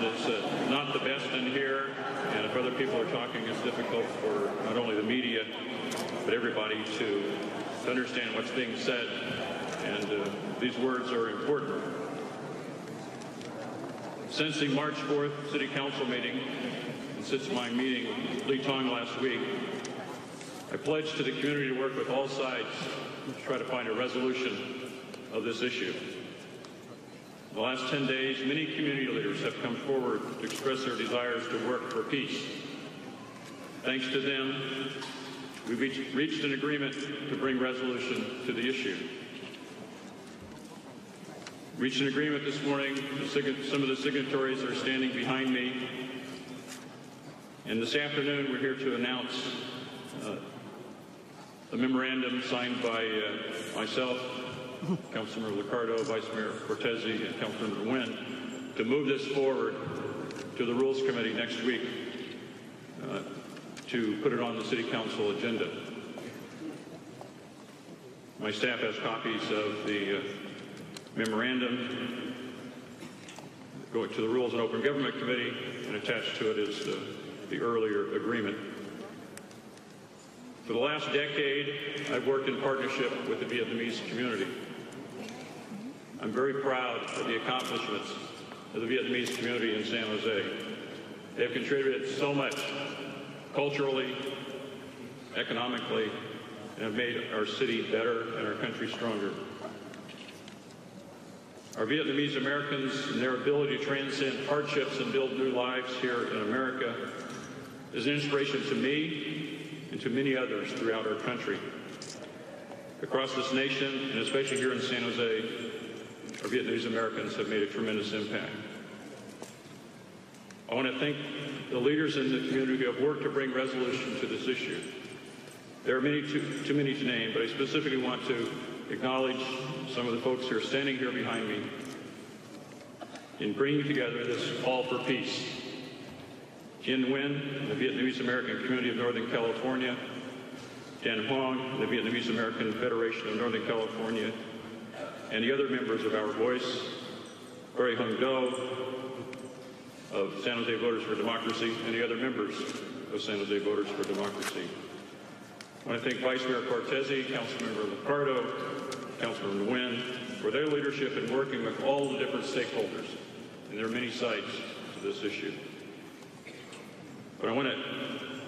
it's not the best in here, and if other people are talking, it's difficult for not only the media, but everybody to understand what's being said, and these words are important. Since the March 4th City Council meeting, and since my meeting with Lee Tong last week, I pledged to the community to work with all sides to try to find a resolution of this issue. In the last 10 days, many community leaders have come forward to express their desires to work for peace. Thanks to them, we've reached an agreement to bring resolution to the issue. Reached an agreement this morning. Some of the signatories are standing behind me. And this afternoon, we're here to announce a memorandum signed by myself, Councilmember Liccardo, Vice Mayor Cortese, and Councilmember Nguyen to move this forward to the Rules Committee next week to put it on the City Council agenda. My staff has copies of the memorandum going to the Rules and Open Government Committee, and attached to it is the earlier agreement. For the last decade, I've worked in partnership with the Vietnamese community. I'm very proud of the accomplishments of the Vietnamese community in San Jose. They have contributed so much culturally, economically, and have made our city better and our country stronger. Our Vietnamese Americans and their ability to transcend hardships and build new lives here in America is an inspiration to me and to many others throughout our country. Across this nation, and especially here in San Jose, our Vietnamese Americans have made a tremendous impact. I want to thank the leaders in the community who have worked to bring resolution to this issue. There are too many to name, but I specifically want to acknowledge some of the folks who are standing here behind me in bringing together this call for peace. Nhin, the Vietnamese American Community of Northern California, Dan Hoang, the Vietnamese American Federation of Northern California, and the other members of Our Voice, Barry Hung Do of San Jose Voters for Democracy, and the other members of San Jose Voters for Democracy. I want to thank Vice Mayor Cortese, Councilmember Liccardo, Councilmember Nguyen for their leadership in working with all the different stakeholders, and there are many sides to this issue. But I want to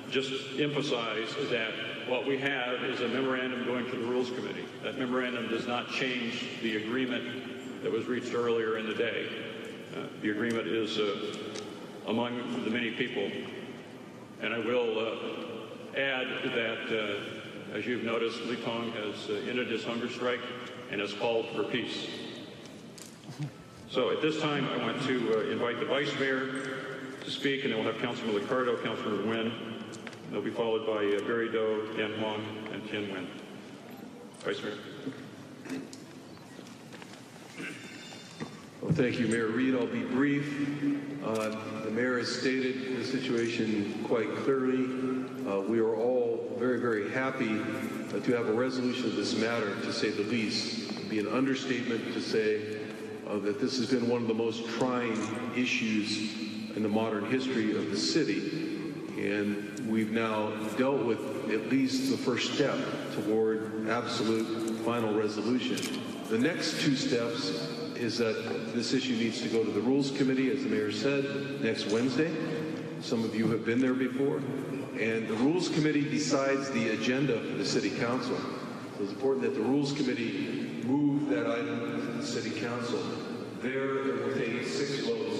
just emphasize that what we have is a memorandum going to the Rules Committee. That memorandum does not change the agreement that was reached earlier in the day. The agreement is among the many people. And I will add that, as you've noticed, Lee Tong has ended his hunger strike and has called for peace. So at this time, I want to invite the Vice Mayor to speak, and then we'll have Councilman Liccardo, Councilman Nguyen. They'll be followed by Barry Do, Dan Hoang, and Tien Nguyen. Vice Mayor. Well, thank you, Mayor Reed. I'll be brief. The mayor has stated the situation quite clearly. We are all very, very happy to have a resolution of this matter, to say the least. It would be an understatement to say that this has been one of the most trying issues in the modern history of the city. And we've now dealt with at least the first step toward absolute final resolution. The next two steps is that this issue needs to go to the Rules Committee, as the mayor said, next Wednesday. Some of you have been there before. And the Rules Committee decides the agenda for the City Council. So it's important that the Rules Committee move that item to the City Council. There will take 6 votes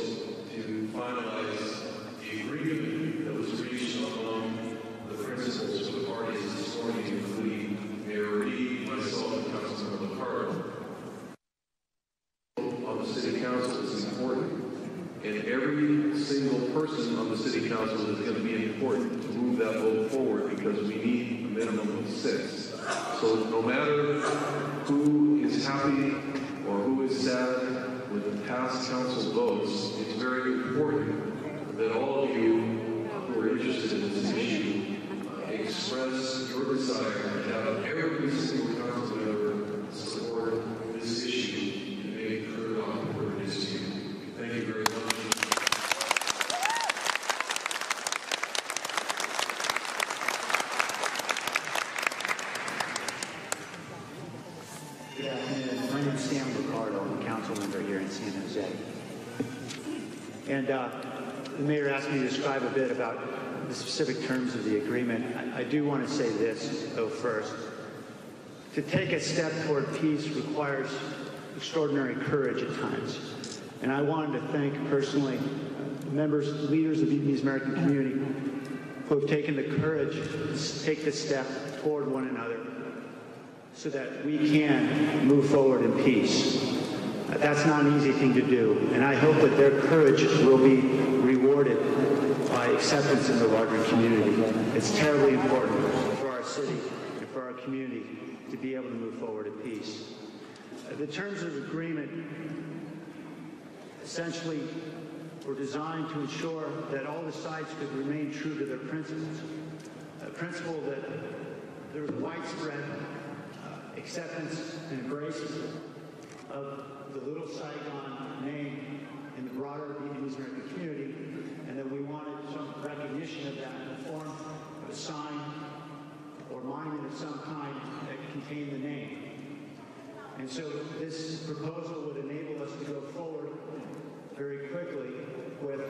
to finalize the agreement that was reached among the principals of the parties this morning, including Mayor Reed, myself, and Councilmember Liccardo. On the City Council is important, and every single person on the City Council is going to be important to move that vote forward, because we need a minimum of 6. So no matter who is happy or who is sad with the past council votes, it's very important that all of you who are interested in this issue express your desire to have every single council member support this issue and make it clear how important it is to you. Thank you very much. the mayor asked me to describe a bit about the specific terms of the agreement. I do want to say this, though, first. To take a step toward peace requires extraordinary courage at times. And I wanted to thank personally leaders of the Vietnamese American community who have taken the courage to take this step toward one another so that we can move forward in peace. That's not an easy thing to do, and I hope that their courage will be rewarded by acceptance in the larger community. It's terribly important for our city and for our community to be able to move forward in peace. The terms of agreement essentially were designed to ensure that all the sides could remain true to their principles. A principle that there was widespread acceptance and embrace of the Little Saigon name in the broader Vietnamese American community, and that we wanted some recognition of that in the form of a sign or monument of some kind that contained the name. And so this proposal would enable us to go forward very quickly with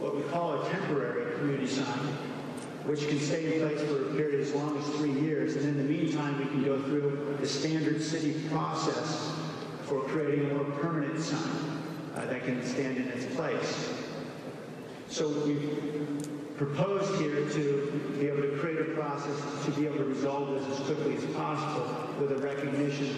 what we call a temporary community sign, which can stay in place for a period as long as 3 years. And in the meantime, we can go through the standard city process for creating a more permanent sign that can stand in its place. So we've proposed here to be able to create a process to be able to resolve this as quickly as possible with a recognition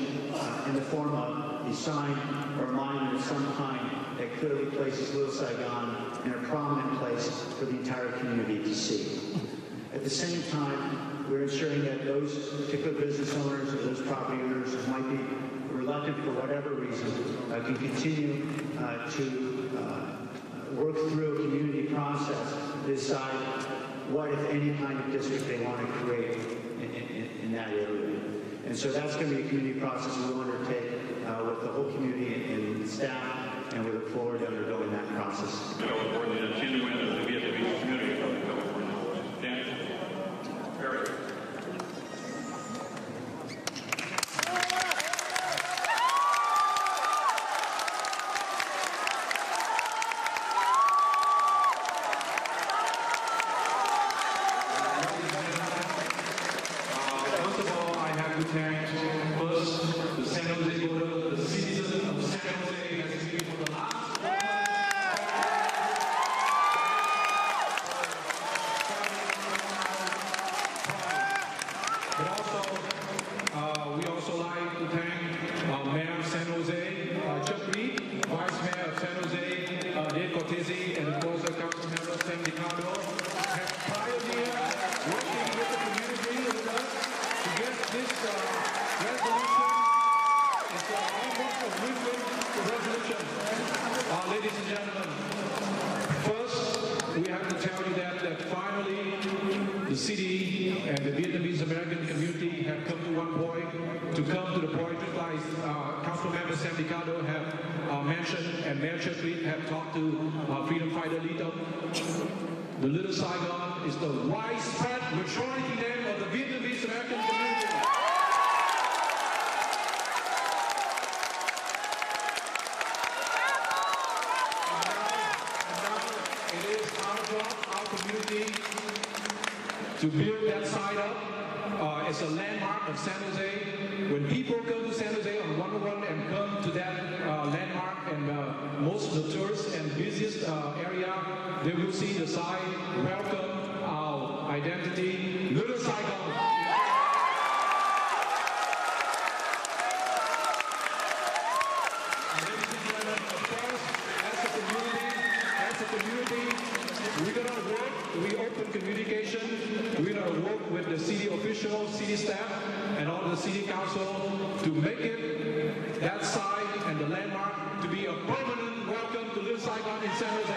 in the form of a sign or monument of some kind that clearly places Little Saigon in a prominent place for the entire community to see. At the same time, we're ensuring that those particular business owners or those property owners who might be reluctant for whatever reason can continue to work through a community process to decide what, if any, kind of district they want to create in that area. And so that's going to be a community process we'll undertake with the whole community and staff, and we look forward to undergoing that process. Ladies and gentlemen, first we have to tell you that finally the city and the Vietnamese American community have come to one point, to come to the point like Council Member Sam Ricardo have mentioned, and Mayor Chakri have talked to freedom fighter leader. The Little Saigon is the widespread majority name of the Vietnamese American community. To build that side up as a landmark of San Jose. When people come to San Jose on 101 and come to that landmark and most of the tourists and busiest area, they will see the sign, welcome our identity, Little Saigon. Ladies and gentlemen, of course, as a community, we're going to work, we open communication, we're going to work with the city officials, city staff, and all the city council to make it, that site and the landmark, to be a permanent welcome to Little Saigon in San Jose.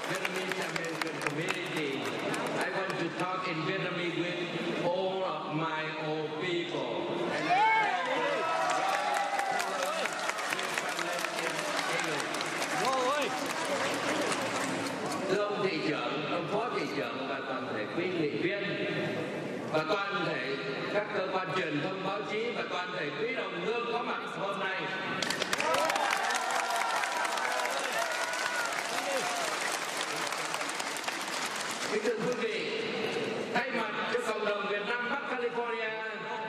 Vietnamese American community. I want to talk in Vietnamese with all of my old people. Thưa ông thị trưởng, ông phó thị trưởng và toàn thể quý nghị viên, và toàn thể các cơ quan truyền thông báo chí và toàn thể quý đồng hương có mặt hôm nay. Kính thưa quý vị, thay mặt cho cộng đồng Việt Nam Bắc California,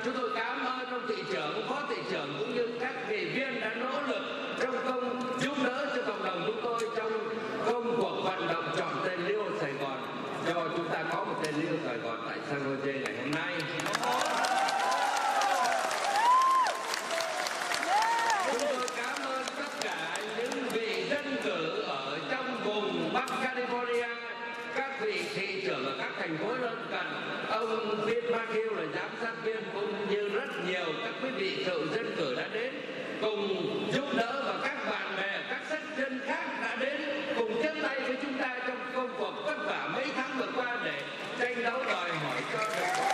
chúng tôi cảm ơn ông thị trưởng, phó thị trưởng cũng như các nghị viên đã nỗ lực trong công giúp đỡ cho cộng đồng chúng tôi trong công cuộc vận động chọn tên Little Sài Gòn, cho chúng ta có một tên Little Sài Gòn tại San Jose ngày hôm nay. Chúng tôi cảm ơn tất cả những vị dân cử ở trong vùng Bắc California, các vị thị trưởng ở các thành phố lân cận, ông Viên Matthew là giám sát viên cũng như rất nhiều các quý vị cựu dân cử đã đến cùng giúp đỡ, và các bạn bè các sắc dân khác đã đến cùng tiếp tay với chúng ta trong công cuộc vất vả mấy tháng vừa qua để tranh đấu đòi hỏi cho thành phố.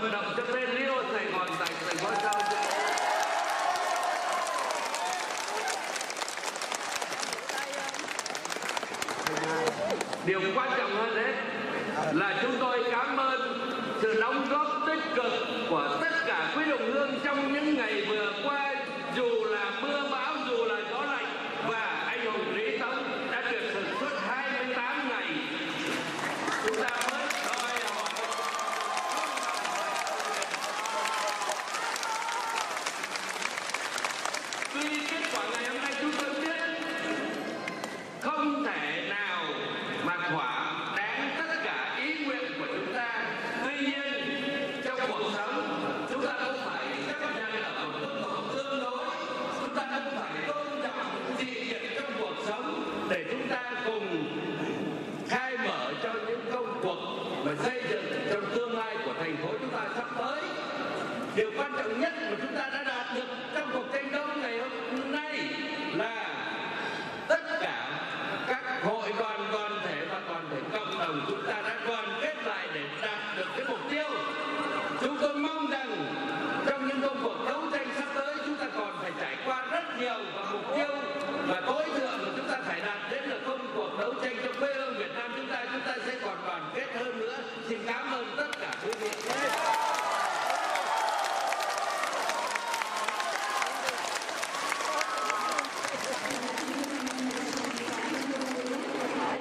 Vận động cho tên Little Sài Gòn tại thành phố San Jose. Điều quan trọng hơn đấy là chúng tôi cảm ơn sự đóng góp tích cực của tất cả quý đồng hương trong những ngày vừa qua, dù là mưa bão, dù là gió lạnh, và anh hùng Lý Tống đã tuyệt thực suốt 28 ngày. Chúng ta mới đòi hỏi tuy kết quả ngày hôm nay chúng tôi biết không thể nào mà thỏa đáng tất cả ý nguyện của chúng ta. Tuy nhiên trong cuộc sống chúng ta không phải chấp nhận ở một mức độ tương đối, chúng ta không phải tôn trọng dị biệt trong cuộc sống để chúng ta cùng khai mở cho những công cuộc và xây dựng trong tương lai của thành phố chúng ta sắp tới. Điều quan trọng nhất mà chúng ta đã đạt được trong cuộc tranh đấu ngày hôm nay là tất cả các hội đoàn thể và toàn thể cộng đồng chúng ta đã đoàn kết lại để đạt được cái mục tiêu. Chúng tôi mong rằng trong những công cuộc đấu tranh sắp tới chúng ta còn phải trải qua rất nhiều, và mục tiêu và tối thượng mà chúng ta phải đạt đến là công cuộc đấu tranh cho quê hương Việt Nam chúng ta sẽ còn đoàn kết hơn nữa. Xin cảm ơn tất cả quý vị.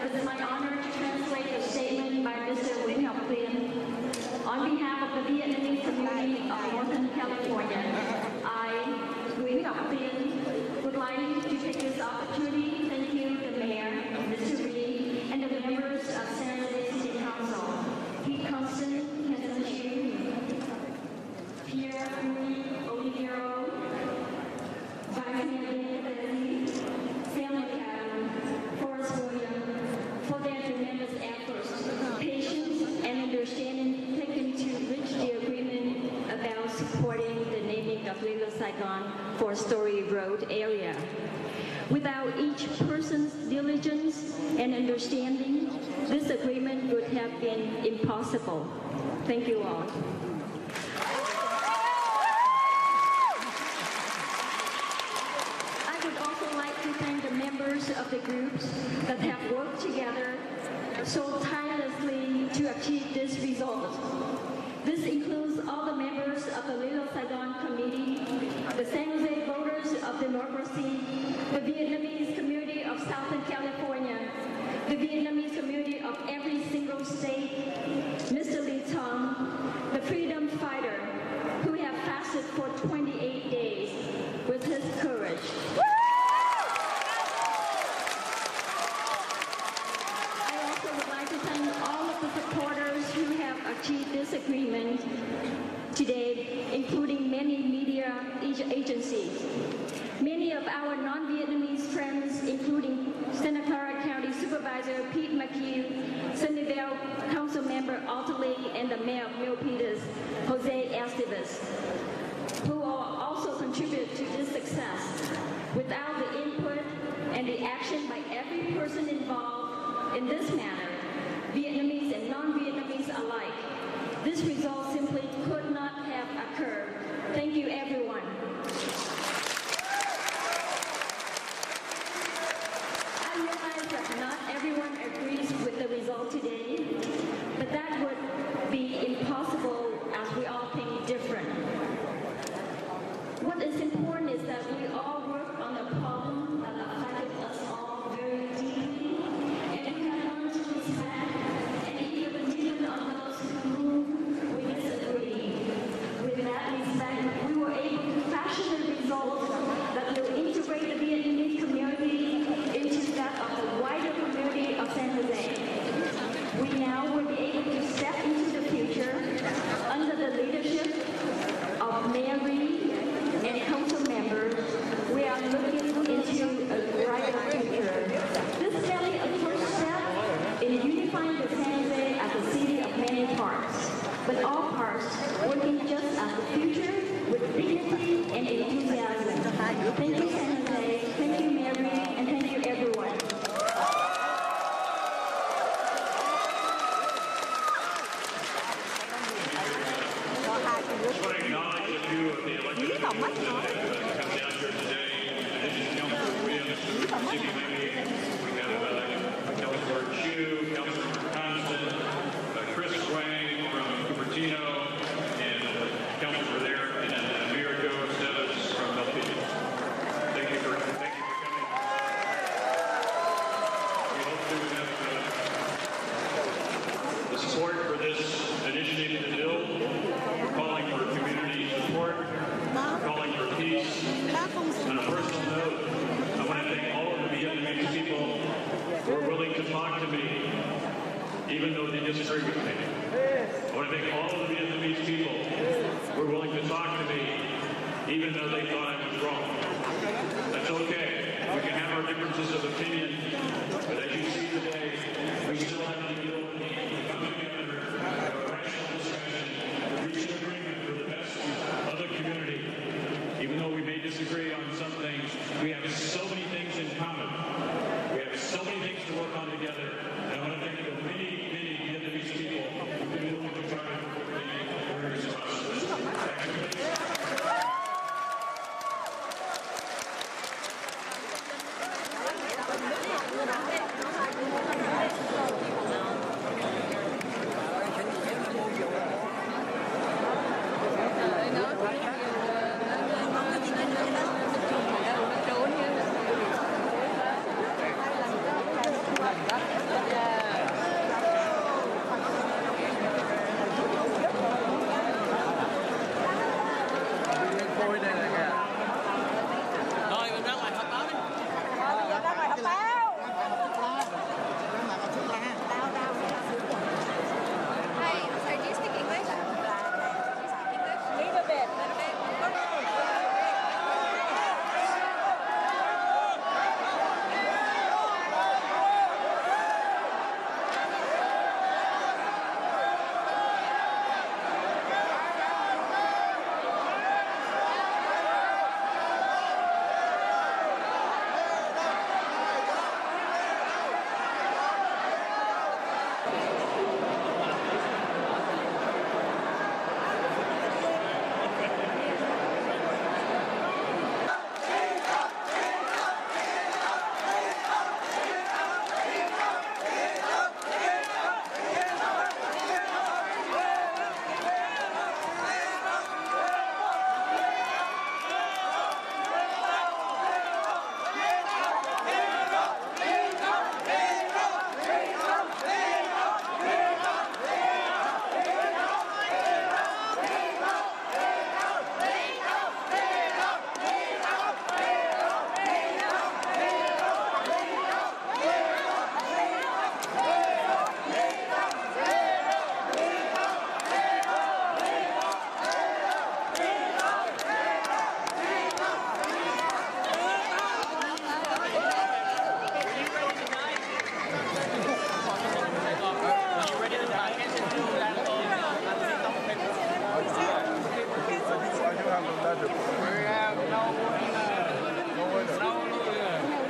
It is my honor to translate the statement by Mr. Nguyễn Ngọc Tuyên. On behalf of the Vietnamese community of Northern California, I, Nguyễn Ngọc Tuyên, would like to take this opportunity to thank you, the Mayor, Mr. Reed, and the members of San Jose City Council, Pete Constant, Kenton Chu, Pierre Oliviero, Vice Mayor Betsy, Sam McAdam, Forrest Williams, for their tremendous efforts, patience, and understanding taken to reach the agreement about supporting the naming of Little Saigon for Story Road area. Without each person's diligence and understanding, this agreement would have been impossible. Thank you all. I would also like to thank the members of the groups that have worked together so tirelessly to achieve this result. This includes all the members of the Little Saigon Committee, the San Jose voters of democracy, the Vietnamese community of Southern California, the Vietnamese community of every single state, Mr. Lee Tong, the freedom fighter who have fasted for 28 days with his courage. I also would like to thank all of the supporters who have achieved this agreement today, including many media agencies. Many of our non-Vietnamese friends, including Santa Clara County Supervisor Pete McHugh, Sunnyvale Council Member Alta Lee, and the Mayor of Milpitas, Jose Estevez, who also contributed to this success. Without the input and the action by every person involved in this matter, Vietnamese and non-Vietnamese alike, this result simply could not have occur. Thank you, everyone. I realize that not everyone agrees with the result today, but that would be impossible as we all think different. What is important is that we all work on a problem that affected us all very deeply, and we have learned to respect and even on those whom we disagree. With that respect, we were able to fashion a result that will integrate the Vietnamese community into that of the wider community of San Jose. We now will be able to step into the future under the leadership of Mary and council members. We are looking into a brighter future. This is merely a first step in unifying the San Jose as a city of many parts, but all parts working just as the future with dignity and enthusiasm. Thank you, San Jose. Thank you, Mary, and thank you, everyone. I just want to acknowledge a few of the elected officials that have come down here today. In addition to Councilor Williams, Stevie Maybe, we have Councilor Chu, Councilor Constant, Chris Wang from Cupertino, and Councilor there, and then Mirago Esteves from Milpitas. Thank you for coming. We hope to have the support for this initiative to build. We're calling for community support. We're calling for peace. On a personal note, I want to thank all of the Vietnamese people who are willing to talk to me, even though they disagree with me. I want to thank all of the Vietnamese people who are willing to talk to me, even though they thought I was wrong. That's okay. We can have our differences of opinion, but as you see today, we still have the ability to come together, have a rational discussion, reach an agreement for the best of the community. Even though we may disagree on some things, we have so many things in common. We have so many things to work on together. And I want to thank the many, many Vietnamese people who have been willing to try to work with me for various causes. Thank you.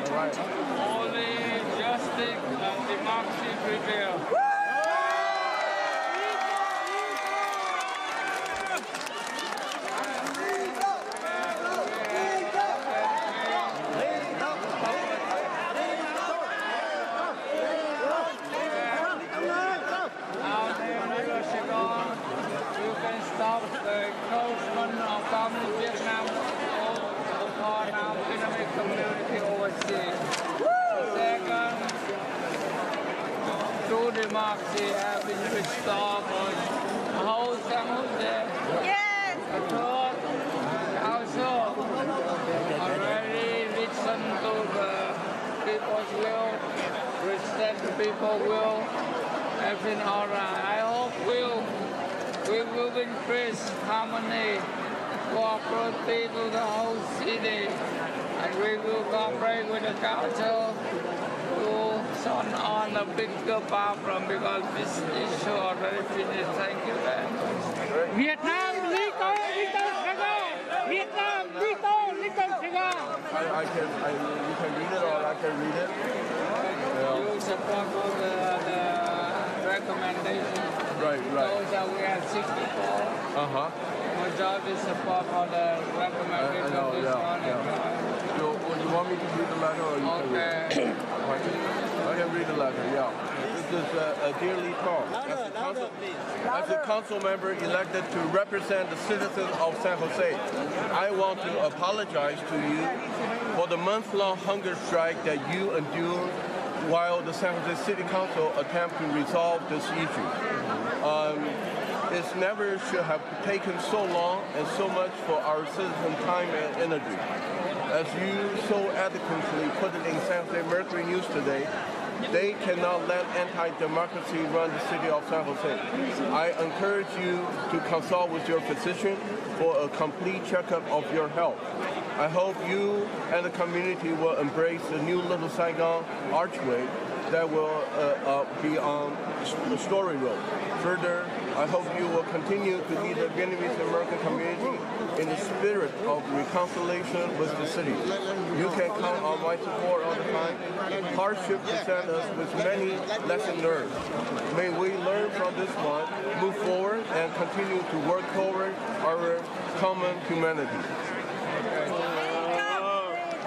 Only justice and democracy prevail. democracy have been restored for the whole San Jose. Yes. The third council already listened to the people's will, respect the people's will, everything all right. I hope we will increase harmony, cooperative to the whole city, and we will cooperate with the council to solve on the bigger problem because this issue already finished. Thank you very much. Vietnam, Little Saigon! Vietnam, Little Saigon! You can read it or I can read it. You support all the recommendations. Right. Those that we have 64. Majority support for the recommendation of this one. You want me to read the letter or you can read it? I can read the letter, yeah. This is dearly Tong. As a council member elected to represent the citizens of San Jose, I want to apologize to you for the month-long hunger strike that you endured while the San Jose City Council attempt to resolve this issue. It never should have taken so long and so much for our citizens' time and energy. As you so adequately put it in San Jose Mercury News today, they cannot let anti-democracy run the city of San Jose. I encourage you to consult with your physician for a complete checkup of your health. I hope you and the community will embrace the new Little Saigon archway that will be on Story Road. Further, I hope you will continue to lead the Vietnamese American community in the spirit of reconciliation with the city. You can count on my support all the time. Hardship presents us with many lessons learned. May we learn from this one, move forward, and continue to work toward our common humanity.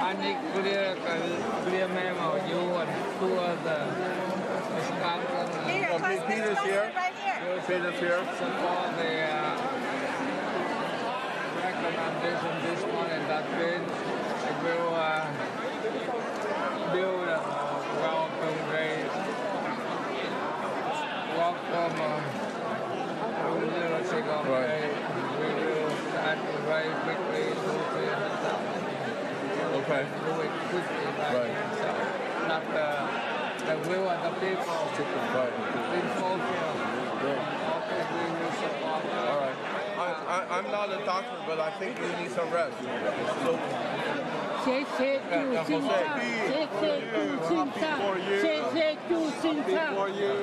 I need clear memo. You want to the Peter's here. Peter's here. Support the recommendation this one and that bid. It will build a welcome day. Welcome Little Saigon Day. We will start very quickly to 300,000. Okay. Do it quickly, right? So, not the will of the people. Right. In fulfill. Okay, we will support. All right. I'm not a doctor, but I think you need some rest. So, For you,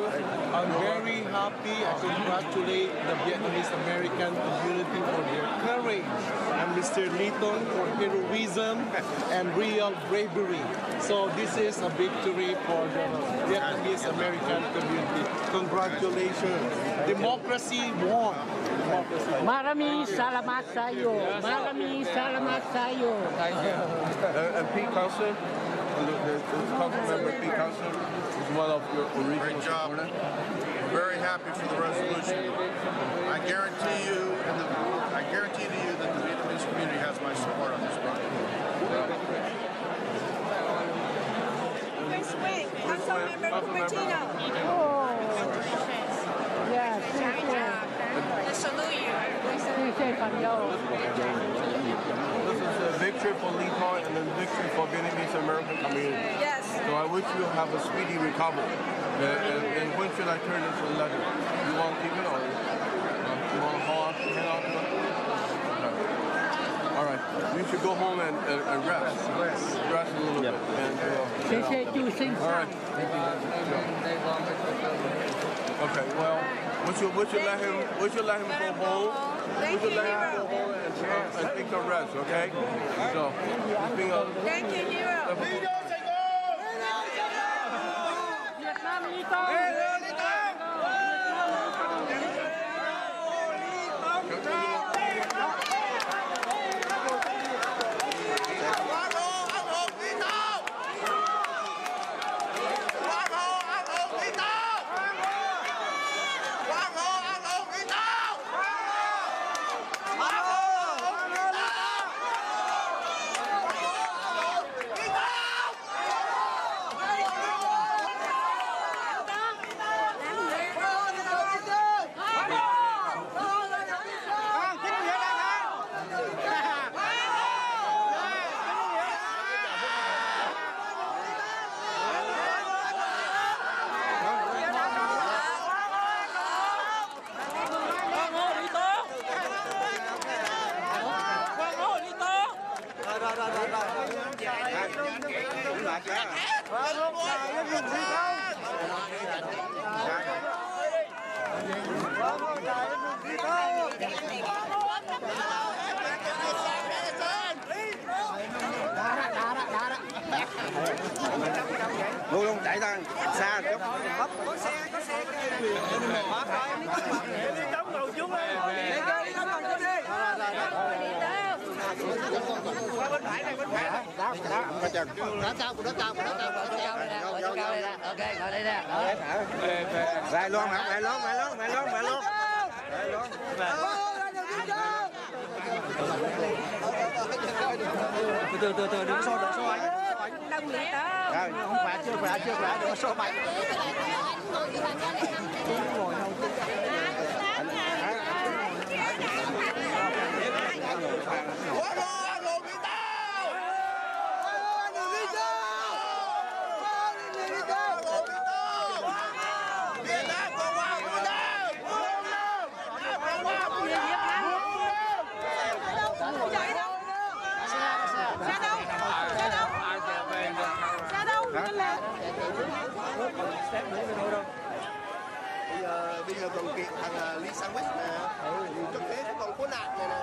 I'm very happy. I congratulate the Vietnamese American community for their courage and Mr. Little for heroism and real bravery. So this is a victory for the Vietnamese American community. Congratulations. Democracy won. Maraming salamat sa iyo. Maraming salamat sa iyo. Thank you. And Pete Council, the council member Pete Council, is one of your original supporters. Very happy for the resolution. I guarantee to you that the Vietnamese community has my support on this project. First wing, Councilmember Cupertino. Yes. I salute you. This is a victory for Lee Tong and a victory for Vietnamese American community. Yes. So I wish you have a speedy recovery. And when should I turn this letter? You want to keep it or you want to hang on to it? Okay. All right. You should go home and rest. Rest a little bit. And, all right. Okay. Well, would you let him go home? Thank you, Hero. And take a rest, okay? So, Thank you, Hero. Luôn luôn chạy ra xa chút. Có xe đi đóng đầu xuống đi. Đi đóng đầu xuống đi. Qua bên phải này, bên phải. Đó, Ok, ngồi đây nè. về luôn hả? Về luôn. Từ đừng xô anh. Rồi, không phải chưa khỏe, đừng có xô mạnh. Bây giờ còn kiện thằng Lee Sandwich nè, trước thế còn khốn nạn này nè.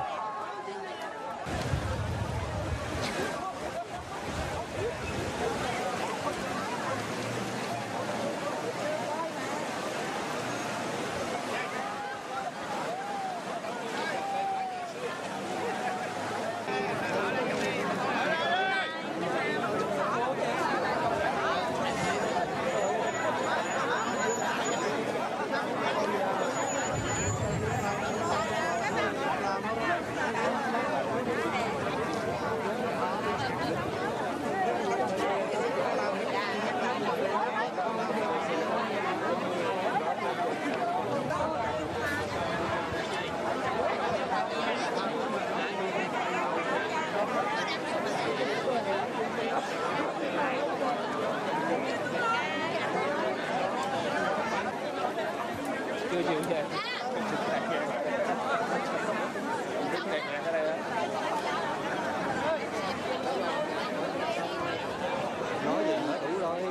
Chưa chịu về. Nói gì nói đủ rồi.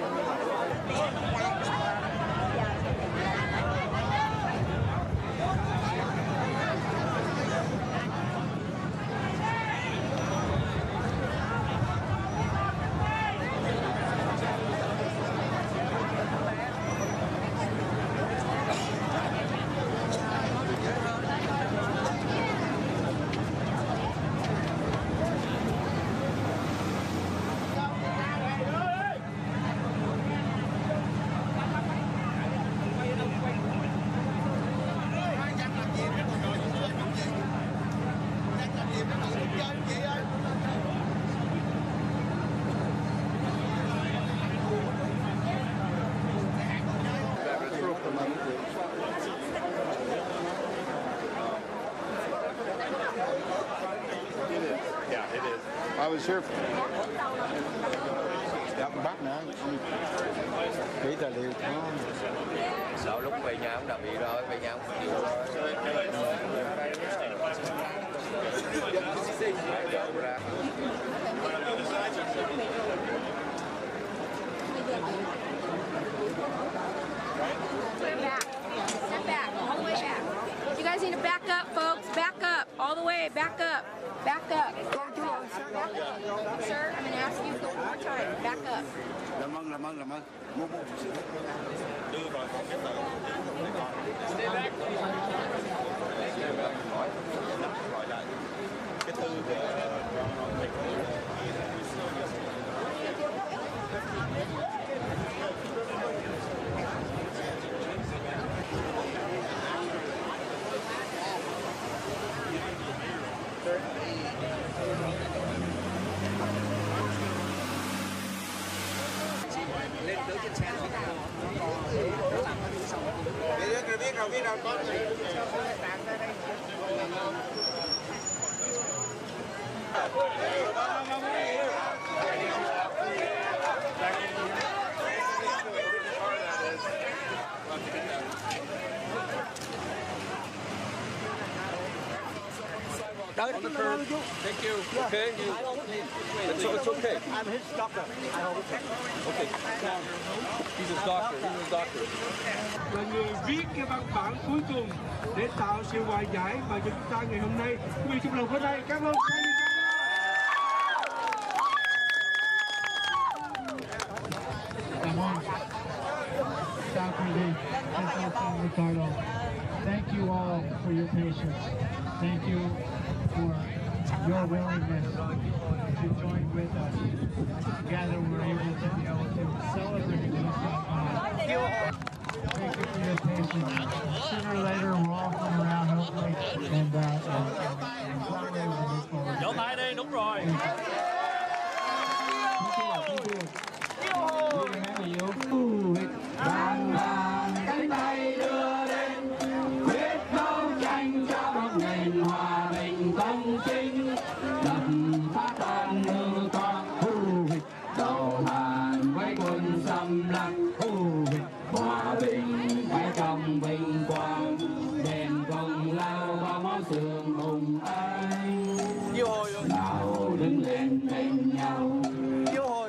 I was here. Dạ, bác nữa. Kỹ tài liệu. Sợ lúc về nhà cũng đã bị rồi, về nhà cũng chịu rồi. Step back, all the way back. You guys need to back up, folks. Back up, all the way. Back up. Back up. Sir, I'm going to ask you to go one more time. Back up. Làm ơn. Stay back. Cái thư lên tới trên xe biết rồi con On the curb. Thank you. Okay. It's okay. I'm his doctor. I hold it. Okay. He's a doctor. He's a doctor. Là người viết cái văn bản cuối cùng để tạo sự hòa giải và cho chúng ta ngày hôm nay. Quý vị chung lòng vỗ tay. Cảm ơn. Cảm ơn. Chào quý vị. Ricardo. Thank you all for your patience. Thank you for your willingness to join with us. Together we're able to be able to celebrate this. Thank you for your patience. Sooner or later we'll all come around hopefully and Vỗ tay đi, đúng rồi. Vàng vàng cánh tay đưa lên quyết đấu tranh cho một nền hòa bình công chính, đập phá tan mưu toan đầu hàng với quân xâm lăng, hòa bình phải trong vinh quang, đền công lao bao máu xương hùng anh. Nào đứng lên bên nhau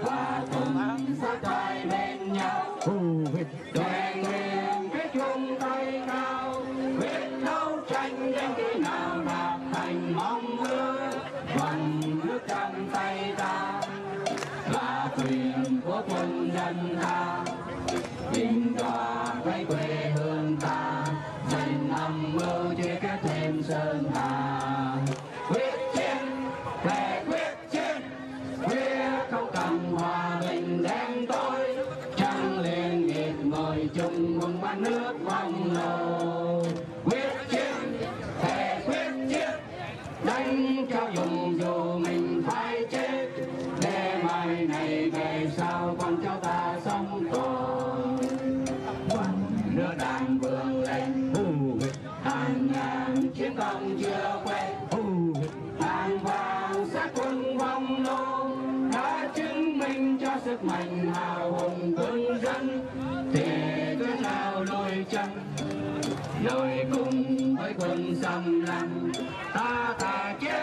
và cùng sát tay bên nhau, đoàn nguyện kết chung tay cao, quyết đấu tranh đến khi nào đạt thành mong ước. Bằng nước trong tay ta là quyền của quân dân ta, bình tỏa với quê hương ta, dành âm mưu chia kết thêm sơn hà. Quyết chiến, thề quyết chiến, quyết không cần hòa bình đen tối, trăng liên nghiệp ngồi chung cùng bán nước vòng lầu. Quyết chiến, thề quyết chiến, đánh cho dùng dù mình phải chết, để mai này về sau con cháu ta sống còn. Đưa đàn vươn lên, hàng ngàn chiến công chưa quên, hàng vàng sát quân vong lô đã chứng minh cho sức mạnh hào hùng quân dân. Thì cứ nào lôi chân, lôi cùng với quân xâm lăng, ta thà chết